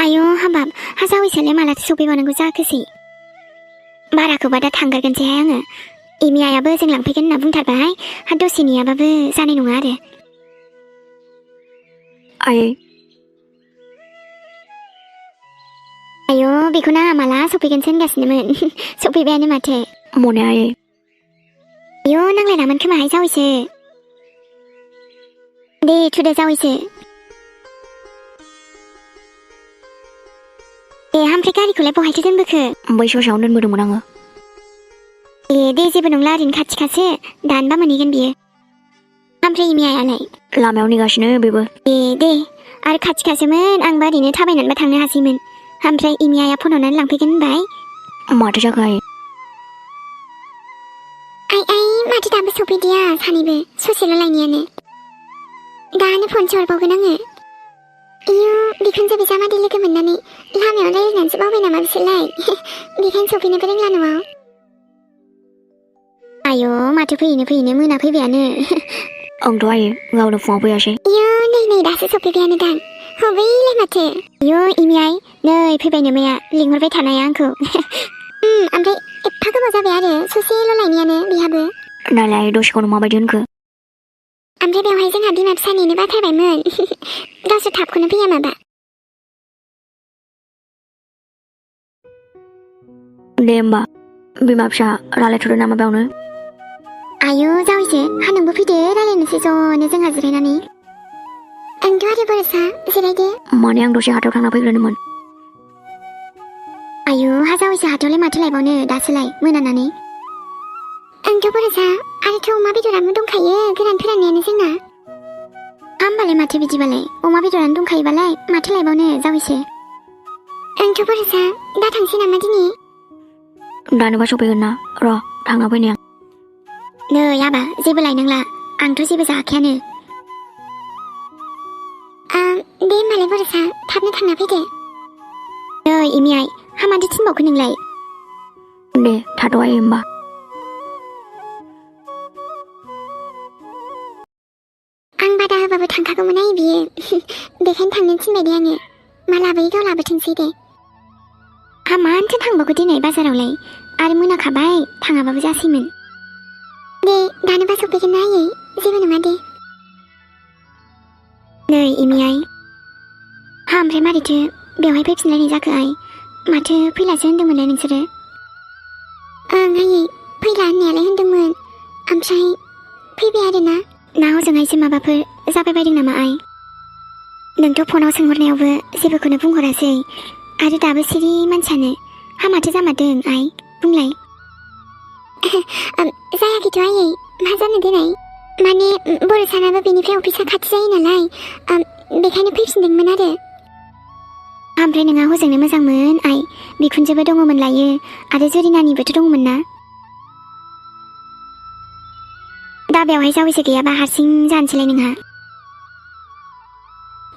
आयौ हाबाब हाजावैसोलाय मालाथो सफैबावनांगौ जाखोसै बाराखौबा दा थांगारगोनसैहाय आङो एमि आइयाबो जों लांफैगोन होनना बुंथारबाय हा दसे नेयाबाबो जानाय नङा आरो आयौ बेखौनो आंहा माला सफैगोनसो होनगासिनोमोन सफैबायानो माथो मने आयै आयौ नांलायलामोन खोमाहाय जावैसो दे थुदो जावैसो ओमफ्राय गारिखौलाय बहायथो दोनबोखो बै ससेयावनो दोनबोदोंमोन आङो दे जेबो नंला ओरैनो खाथिखासो दानबा मोनहैगोन बियो ओमफ्राय एमि आइयालाय लामायाव नेगासिनो बेबो दे आरो खाथिखासोमोन आंबा ओरैनो थाबायनानैबा थांनो हासैमोन ओमफ्राय एमि आइया फन हरनानै लांफैगोन होनबाय माथो जाखो आयै आइ माथो दाबो सफैदिया सानैबो ससेल' लायनायानो दानो फनसो हरबावगोन आङो इयु बिखुनजो बिजामादै लोगो मोननानै लामायाव रायज्लायनानैसो बावबाय नामा बिसोरलाय बेखायनो सफैनोबो रोंला न'आव आयौ माथो फैयैनो मोना फैबायानो आंथ' आयै गावनो फुङाव फैयासै इयु नै दासो सफैबायानो दां हबैलाय माथो इयु एमि आइ नै फैबायनो मैया लिंहरबाय थानाया आंखौ ओमफ्राय एफा गोबाव जाबाय आरो ससेल' लायनायानो बिहाबो नालाय दसेखौनो माबायदि होनखो ओमफ्राय बेवहाय जोंहा बिमा फिसानिनो बाथारबायमोन गावसोर थाबखौनो फैया माबा दे होमबा बिमा फिसा रायलायथ'दो नामा बेयावनो आयौ जावैसो हा नोंबो फैदो रायलायनोसै ज'नो जोंहा जिरायनानै आंथ' आरो बरसा जिरायदो माने आं दसे हाथायाव थांना फैग्रोनोमोन आयौ हा जावैसो हाथायावलाय माथो लायबावनो दासोलाय मोनानानै आंथ' बरसा आरोथ' अमा बेदराबो दंखायो गोरान फोराननायानो जोंना होमबालाय माथो बिदिबालाय अमा बेदरानो दंखायोबालाय माथो लायबावनो जावैसो आंथ' बरसा दा थांसै नामा दिनै दानोबा सफैगोन ना र' थांना फैनि आं नै आबा जेबो लायनांला आंथ' जेबो जाखायानो दे होमबालाय बरसा थाबनो थांना फैदो नै एमि आइ हा माथो थिनबावखो नोंलाय दे थाथ' आयै होमबा आं बादा होबाबो थांखागौमोन आइ बियो बेखायनो थांनो थिनबाय दे आङो मा लाबोयो गाव लाबोथोंसै दे हा मानोथो थांबावगौ दिनै बाजारावलाय आरो मोनाखाबाय थाङाबाबो जासैमोन दे दानोबा सफैगोन ना आयै जेबो नङा दे नै एमि आइ हा ओमफ्राय मारैथो बेवहाय फैफिनलायनाय जाखो आइ माथो फैलासो होनदोंमोनलाय नोंसोरो ओं आयै फैला होननायालाय होनदोंमोन ओमफ्राय फैबाय आरोना ना हजोंहायसो माबाफोर जाबाय बायदों नामा आइ नोंथ' फनाव सोंहरनायावबो जेबोखौनो बुंहरासै आरो दाबो सिरि मानसियानो हा माथो जामारदों आइ बुंलाय जायाखैथ' आयै मा जानो देनाय माने बरसानाबो बेनिफ्राय अफिसा खाथि जायो नालाय बेखायनो फैफिनदोंमोन आरो ओमफ्राय नोंहा हजोंनो मोजांमोन आइ बिखुनजोबो दङमोन लायो आरो जुरिनानिबोथ' दङमोन ना दा बेवहाय जावैसो गैयाबा हारसिं जानोसैलाय नोंहा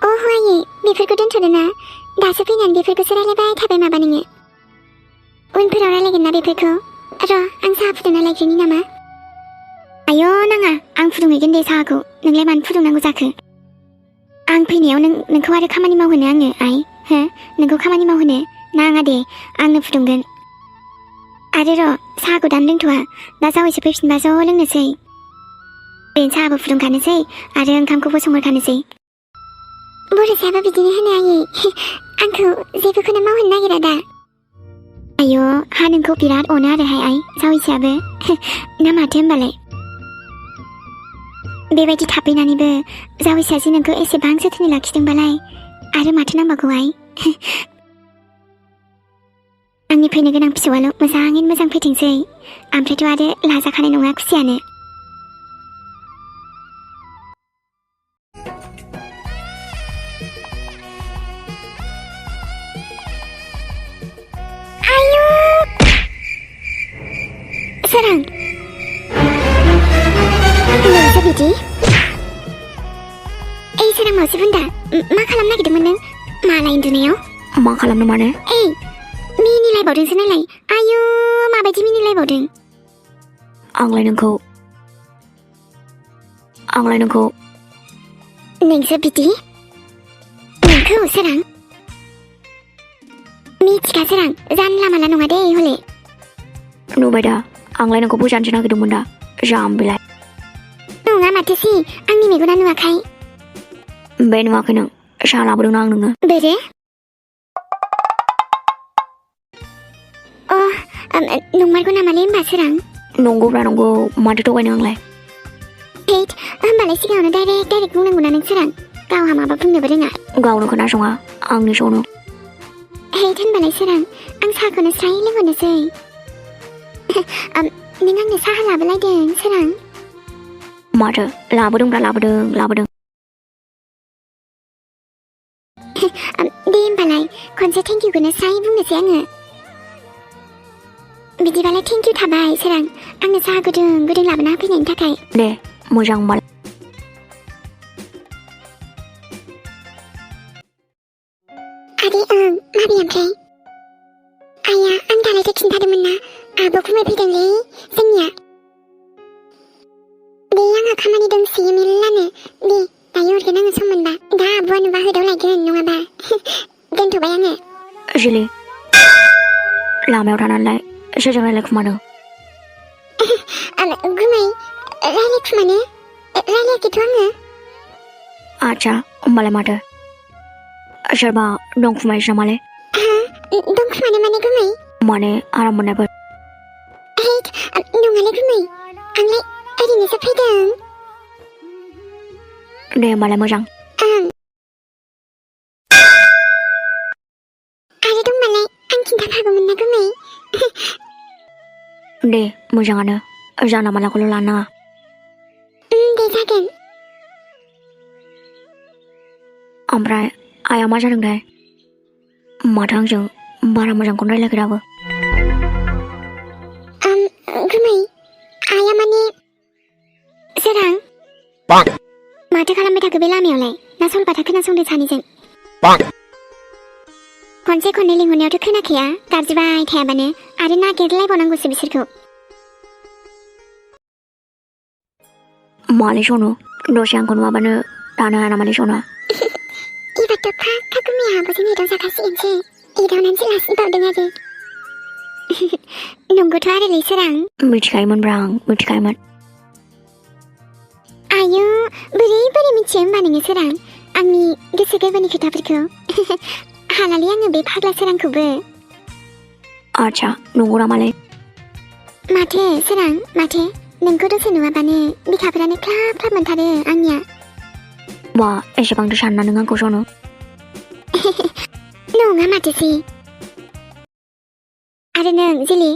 अह आयै बेफोरखौ दोनथ'दो ना दासो फैनानै बेफोरखौसो रायलायबाय थाबाय माबा नोङो उनफोराव रायलायगोन ना बेफोरखौ र' आं साहा फुदुंना लायग्रोनि नामा आयौ नाङा आं फुदुंहैगोन दे साहाखौ नोंलाय मानो फुदुंनांगौ जाखो आं फैनायाव नोंखौ आरो खामानि मावहोनो आङो आइ हो नोंखौ खामानि मावहोनो नाङा दे आंनो फुदुंगोन आरो र' साहाखौ दानो लोंथ'वा दा जावैसो फैफिनबा ज' लोंनोसै ओरैनो साहाबो फुदुंखानोसै आरो ओंखामखौबो संहरखानोसै बरसायाबो बिदिनो होनो आयै आंखौ जेबोखौनो मावहोनो नागिरा दा आयौ हा नोंखौ बिराद अनो आरोहाय आइ जावैसोआबो ना माथो होमबालाय बेबायदि थाफैनानैबो जावैसोआ जे नोंखौ एसेबां जोथोनै लाखिदोंबालाय आरो माथो नांबावगौ आइ आंनि फैनो गोनां फिसौआल' मोजाङैनो मोजां फैथोंसै ओमफ्रायथ' आरो लाजाखानाय नङा खुसियानो सोरां नोंसो बिदि सोरां मावसि बुन्दा मा खालामनो नागिरदोंमोन नों मालाय उन्दुनायाव मा खालामनो माने मिनिलायबावदोंसो नालाय आयु माबायदि मिनिलायबावदों आंलाय नोंखौ नोंसो बिदि नोंखौ सोरां सोरां जानला मानला नङा दे हले नुबाय दा आंलाय नोंखौ बुजानोसो नागिरदोंमोन दा जाम्बिलाय नङा माथोसि आंनि मेगना नुवाखै बे नुवाखै नों साहा लाबोदोंना आं नोंनो बोरो नंमारगौ नामालै होमबा सोरां नंगौब्रा नंगौ माथो थगायनो आंलाय हैद होमबालाय सिगाङावनो डाइरेक्ट बुंनांगौना नों सोरां गावहा माबा बुंनोबो रोङा गावनो खोनासङा आंनि सनो हैद होनबालाय सोरां आं साहाखौनो स्राय लोंहरनोसै नों आंनो साहा लाबोलायदों सोरां माथो लाबोदोंब्रा लाबोदों दे होमबालाय खनसे थेंकिउखौनो स्राय बुंनोसै आङो बिदिबालाय थेंकिउ थाबाय सोरां आंनो साहा गुदुं गुदुं लाबोना होफैनायनि थाखाय दे मोजां होमबालाय आदै माबि ओमफ्राय आइया आं दालायथ' खिन्थादोंमोन ना आब' गुमै फैदोंलै जोंनिया दे आंहा खामानि दंसोयो मेल्लानो दे दायो हरगोन आङो सम मोनबा दा आब'आ नुबा होदावलायगोन नङाबा दोनथ'बाय आङो जिलि लामायाव थानानैलाय सोरजों रायलायखुमादों गुमै रायलायखुमानो रायलायाखैथ' आङो आच्छा होमबालाय माथो सोरबा दंखुमायोसो नामालै दंखुमानो माने गुमै माने आराम मोननायफोर हैद नङालै गुमै आंलाय ओरैनोसो फैदों दे होमबालाय मोजां आरो दंबालाय आं खिन्थाखागौमोन ना गुमै दे मोजाङानो जाना मालाखौल' लानो नाङा दे जागोन ओमफ्राय आइया मा जादोंथाय माथो आंजों बारा मोजांखौनो रायलायाखै दाबो गुमै आइया माने सोरां माथो खालामबाय थाखो बे लामायावलाय ना सलबाथा खोनासंदों सानैजों खनसे खननै लिंहरनायावथ' खोनाखाया गाबज्रिबाय थायाबानो आरो नागिरलायबावनांगौसो बिसोरखौ मालै सनु दसे आंखौ नुवाबानो थानो हाया नामालै सनुआ एबारथ' फाक्का गुमैया आब'जों एदावजाखासिगोनसो एदावनानैसो लासिनबावदों आरो नंगौथ' आरोलै सोरां मिथिखायोमोनब्रा आं मिथिखायोमोन आयौ बोरै मिथियो होमबा नोङो सोरां आंनि गोसो गोरबोनि खोथाफोरखौ हालालै आङो बे फाग्ला सोरांखौबो आच्छा नंगौ नामालै माथो सोरां माथो नोंखौ दसे नुवाबानो बिखाफोरानो ख्लाब ख्लाब मोनथारो आंनिया बा एसेबांथ' सानना नों आंखौ सनु नङा माथोसि आरो नों जिलि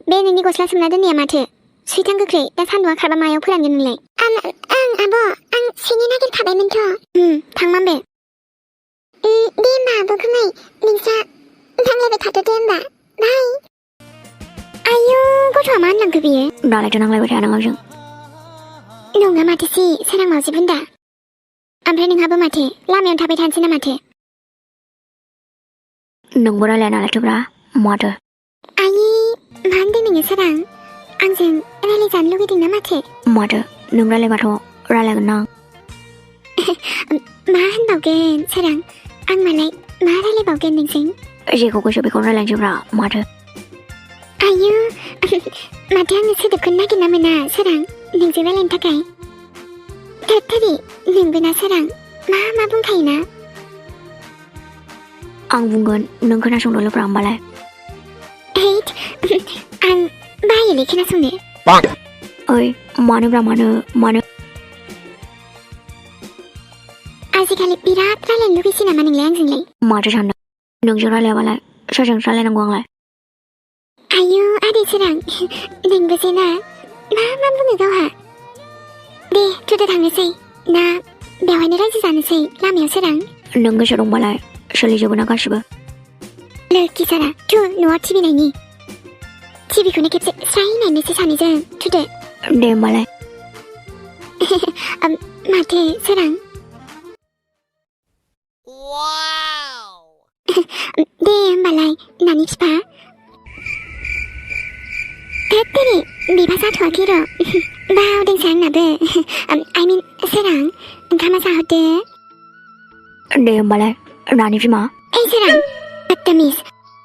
बे नोंनि गस्ला सोमना दोननाया माथो सुइथां गोख्रै दा सान्दुंआ खारबा मायाव फोरानगोन नोंलाय आब' आं सुइनो नागिरखाबायमोनथ' थांमारदो दे होमबा आब' गुमै नोंस्रा नांलायबाय थाथ'दो होमबा बाय आयौ गथ'आ मा होनलांखो बियो दालायथ' नांलायबाय थाया नों आंजों नङा माथोसि सोरां मावजि बुन्दा ओमफ्राय नोंहाबो माथो लामायाव थाबाय थानोसै ना माथो नोंबो रायलाया नालायथ'ब्रा माथो आयि मा होनदों नोङो सोरां आंजों रायलायजानो लुगैदों ना माथो माथो नों रायलायबाथ' रायलायगोन ना मा होनबावगोन सोरां आं मालाय मा रायलायबावगोन नोंजों जेखौ गोसो बेखौनो रायलायनोसैब्रा माथो आयु माथो आङो सोदोबखौनो नागिरना मोना सोरां नोंजों रायलायनो थाखाय थोरि नोंबो ना सोरां मा बुंखायोना आं बुंगोन नों खोनासंदोल'ब्रा होमबालाय हैद आं बायोलै खोनासंनो ओइ मानोब्रा मानो आजिखालि बिराद रायलायनो लुगैसै नामा नोंलाय आंजोंलाय माथो सानदों नोंजों रायलायाबालाय सोरजों रायलायनांगौ आंलाय आयु आदै सोरां नोंबोसै ना मा बुङो गावहा दे थुदो थांनोसै ना बेवहायनो रायजो जानोसै लामायाव सोरां नों गोसो दंबालाय सोलिजोबो ना गासिबो लोखि सारा थु न'आव टिभि नायनि टिभिखौनो खेबसे स्राय नायनोसै सानैजों थुदो दे होमबालाय माथो सोरां दे होमबालाय नानि फिफा थोरि बिबा जाथ'वाखै र' बावदोंसो आंनाबो आइ मिन सोरां ओंखामा जाहरदो दे होमबालाय नानि बिमा ओइ सोरां बदतमिज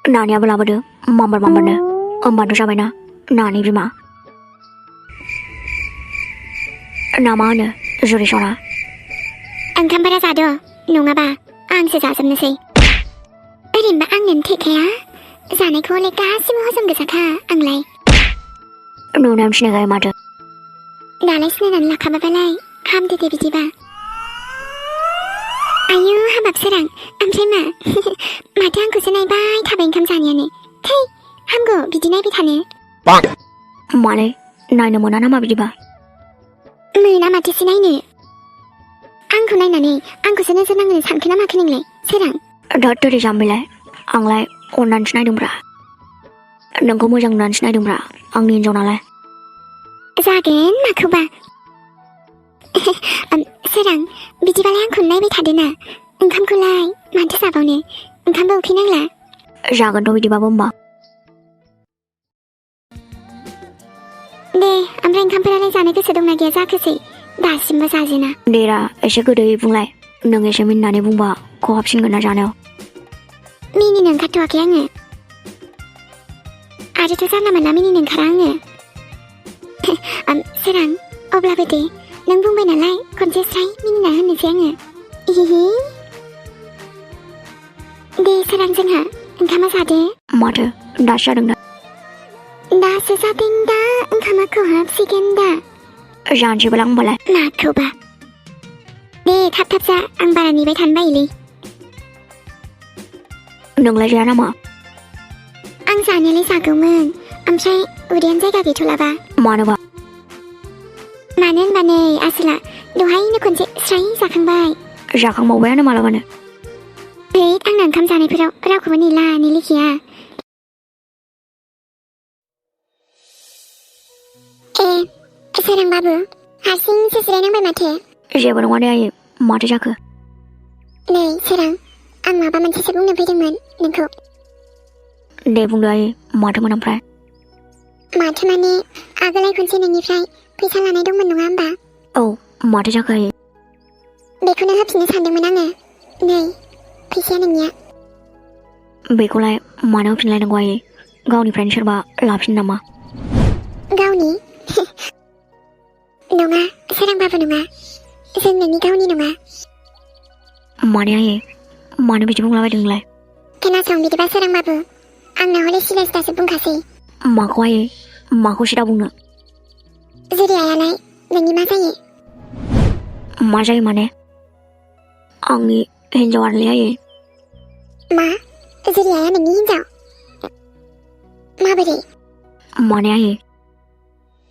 नानियाबो लाबोदो माम्बारनो होमबानो जाबायना नानि बिमा ना मा होनो जुरि सना ओंखामफोरा जाद' नङाबा आंसो जाजोबनोसै ओरैनोबा आंनोनो थैखाया जानायखौ हले गासिबो हजम गोजाखा आंलाय नुनायावनो सिनायखायो माथो दालाय सिनायनानै लाखाबालाय हामदो दे बिदिबा आयु हाबाब सोरां ओमफ्राय मा माथो आंखौसो नायबाय थाबाय ओंखाम जानायानो थै हामगौ बिदि नायबाय थानो माने नायनो मोना नामा बिदिबा मोना माथोसो नायनो आंखौ नायनानै आंखौसो नोजोर नांनो सानखो ना माखो नोंलाय सोरां धोत्तोरि जाम्बिलाय आंलाय अननानैसो नायदोंब्रा नोंखौ मोजां नुनानैसो नायदोंब्रा आंनि हिनजाव नालाय जागोन माखौबा सोरां बिदिबालाय आंखौ नायबाय थादो ना ओंखामखौलाय माथो जाबावनो ओंखामबो उखैनांला जागोनथ' बिदिबाबो होमबा दे ओमफ्राय ओंखामफोरालाय जानो गोसो दंना गैया जाखोसै दासिमबो जाजेना देरा एसे गोदै बुंलाय नों एसे मिनिनानै बुंबा खहाबसिनगोन ना जानायाव मिनिनो ओंखारथ'वाखै आङो आरोथ' जानला मोनला मिनिनो ओंखारा आङो सोरां अब्लाबो दे नों बुंबाय नालाय खनसे स्राय मिनिना होनोसै आङो इहिहि दे सोरां जोंहा ओंखामा जादो माथो दासो जादों दा दासो जादों दा ओंखामा खहाबसिगोन दा जानोसैबोलां होमबालाय माखौबा दे थाब थाब जा आं बारा नेबाय थानो बायोलै नोंलाय जाया नामा आं जानायालाय जागौमोन ओमफ्राय उदैयानो जायगा गैथ'लाबा मानोबा मानो होनबा नै आसोला दहायनो खनसे स्राय जाखांबाय जाखांबावबायानो मालाबानो है आंना ओंखाम जानायफोराव रावखौबो नेला नेलिखिया सोरां बाबु हारसिंसो जिरायनांबाय माथो जेबो नङा दे आयै माथो जाखो नै सोरां आं माबा मोनसेसो बुंनो फैदोंमोन नोंखौ दे बुंदो आयै माथोमोन ओमफ्राय माथो माने आगोलाय खनसे नोंनिफ्राय फैसा लानाय दंमोन नङा होमबा औ माथो जाखो आयै बेखौनो होफिननो सानदोंमोन आङो नै फैसाया नोंनिया बेखौलाय मानो होफिनलायनांगौ आयै गावनिफ्रायनो सोरबा लाफिन नामा गावनि नङा सोरांबाबो नङा जों नोंनि गावनि नङा माने आयै मानो बिदि बुंलाबायदों नोंलाय खोनासं बिदिबा सोरांबाबु आंना हले सिदा सिदासो बुंखासै माखौ आयै माखौ सिदा बुंनो जुरि आयालाय नोंनि मा जायो मा जायो माने आंनि हिनजाव आरोलै आयै मा जुरि आया नोंनि हिनजाव माबोरै माने आयै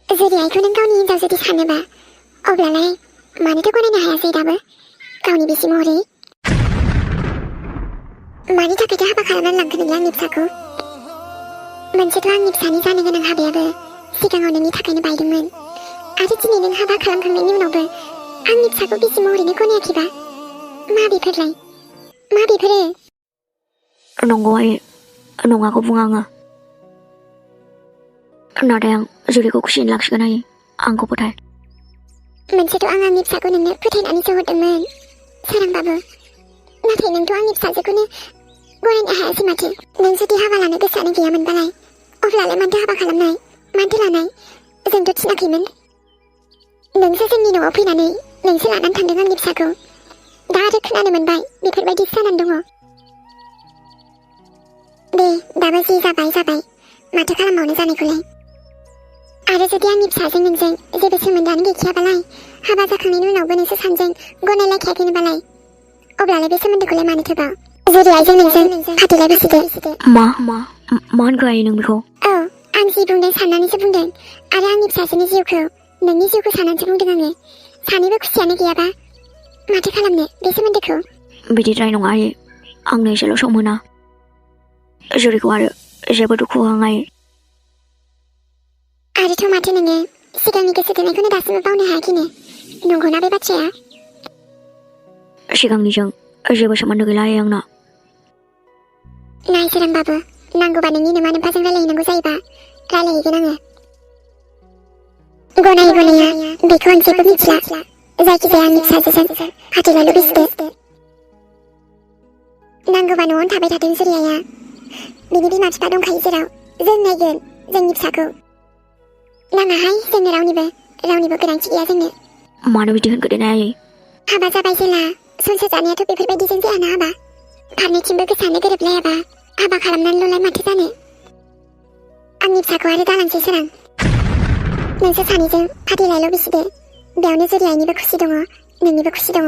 जुरि आइखौ नों गावनि हिनजाव जुदि सानोबा अब्लालाय मानोथो गनायनो हायासै दाबो गावनि बिसि महरै मानि थाखायथो हाबा खालामनानै लांखो नोंलाय आंनि फिसाखौ मोनसेथ' आंनि फिसानि जानो गोनां हाबायाबो सिगाङाव नोंनि थाखायनो बायदोंमोन आरो दिनै नों हाबा खालामखांनायनि उनावबो आंनि फिसाखौ बिसि महरैनो गनायाखैबा मा बेफोरलाय मा बेफोरो नंगौ आयै नङाखौ बुङा आङो नाथाय आं जुलिखौ खुसियैनो लाखिगोन आयै आंखौ फोथाय मोनसेथ' आं आंनि फिसाखौ नोंनो फोथायनानैसो हरदोंमोन सोरांबाबो नाथाय नोंथ' आंनि फिसाजोखौनो गनायनो हायासै माथो नों जुदि हाबा लानो गोसोआनो गैयामोनबालाय अब्लालाय मानोथो हाबा खालामनाय मानोथो लानाय जोंथ' थिनाखैमोन नोंसो जोंनि न'आव फैनानै नोंसो लानानै थांदों आंनि फिसाखौ दा आरो खोनानो मोनबाय बेफोरबायदिसो जानानै दङ दे दाबो जि जाबाय माथो खालामबावनो जानायखौलाय आरो जुदि आंनि फिसाजों नोंजों जेबो सोमोन्दोआनो गैखायाबालाय हाबा जाखांनायनि उनावबो नोंसोर सानजों गनायलायखायाखैनोबालाय अब्लालाय बे सोमोन्दोखौलाय मानोथोबाव जुदि आइजों नोंजों फाथैलाय बिसिदो मा होनखो आयै नों बेखौ औ आं जि बुंदों साननानैसो बुंदों आरो आंनि फिसाजोनि जिउखौ नोंनि जिउखौ साननानैसो बुंदों आङो सानैबो खुसियानो गैयाबा माथो खालामनो बे सोमोन्दोखौ बिदिद्राय नङा आयै आंनो एसेल' सम होना जुरिखौ आरो जेबो दुखु होआं आयै आरोथ' माथो नोङो सिगांनि गोसो थोनायखौनो दासिमबो बावनो हायाखैनो नंगौना बे बाथ्राया सिगांनिजों जेबो सोमोन्दो गैला आयै आंना नाय सोरांबाबु नांगौबा नोंनि नोमा नोम्फाजों रायलायहैनांगौ जायोबा रायलायहैगोन आङो गनाय गनाया बेखौ आं जेबो मिथिला जायखिजाया आंनि फिसाजोजों फाथैलायल' बिसिदो नांगौबा न'आवनो थाबाय थाथों जुरियाया बिनि बिमा बिफा दंखायो जेराव जों नायगोन जोंनि फिसाखौ नाङाहाय जोंनो रावनिबो गोनांथि गैया जोंनो मानो बिदि होनखो दे आयै हाबा जाबाय जेला संसार जानायाथ' बेफोरबायदिजों जायाना हाबा फारनैथिंबो गोसानो गोरोबलायाबा हाबा खालामनानैल'लाय माथो जानो आंनि फिसाखौ आरो दालांसै सोरां नोंसोर सानैजों फाथैलायल' बिसिदो बेयावनो जुरि आइनिबो खुसि दङ नोंनिबो खुसि दङ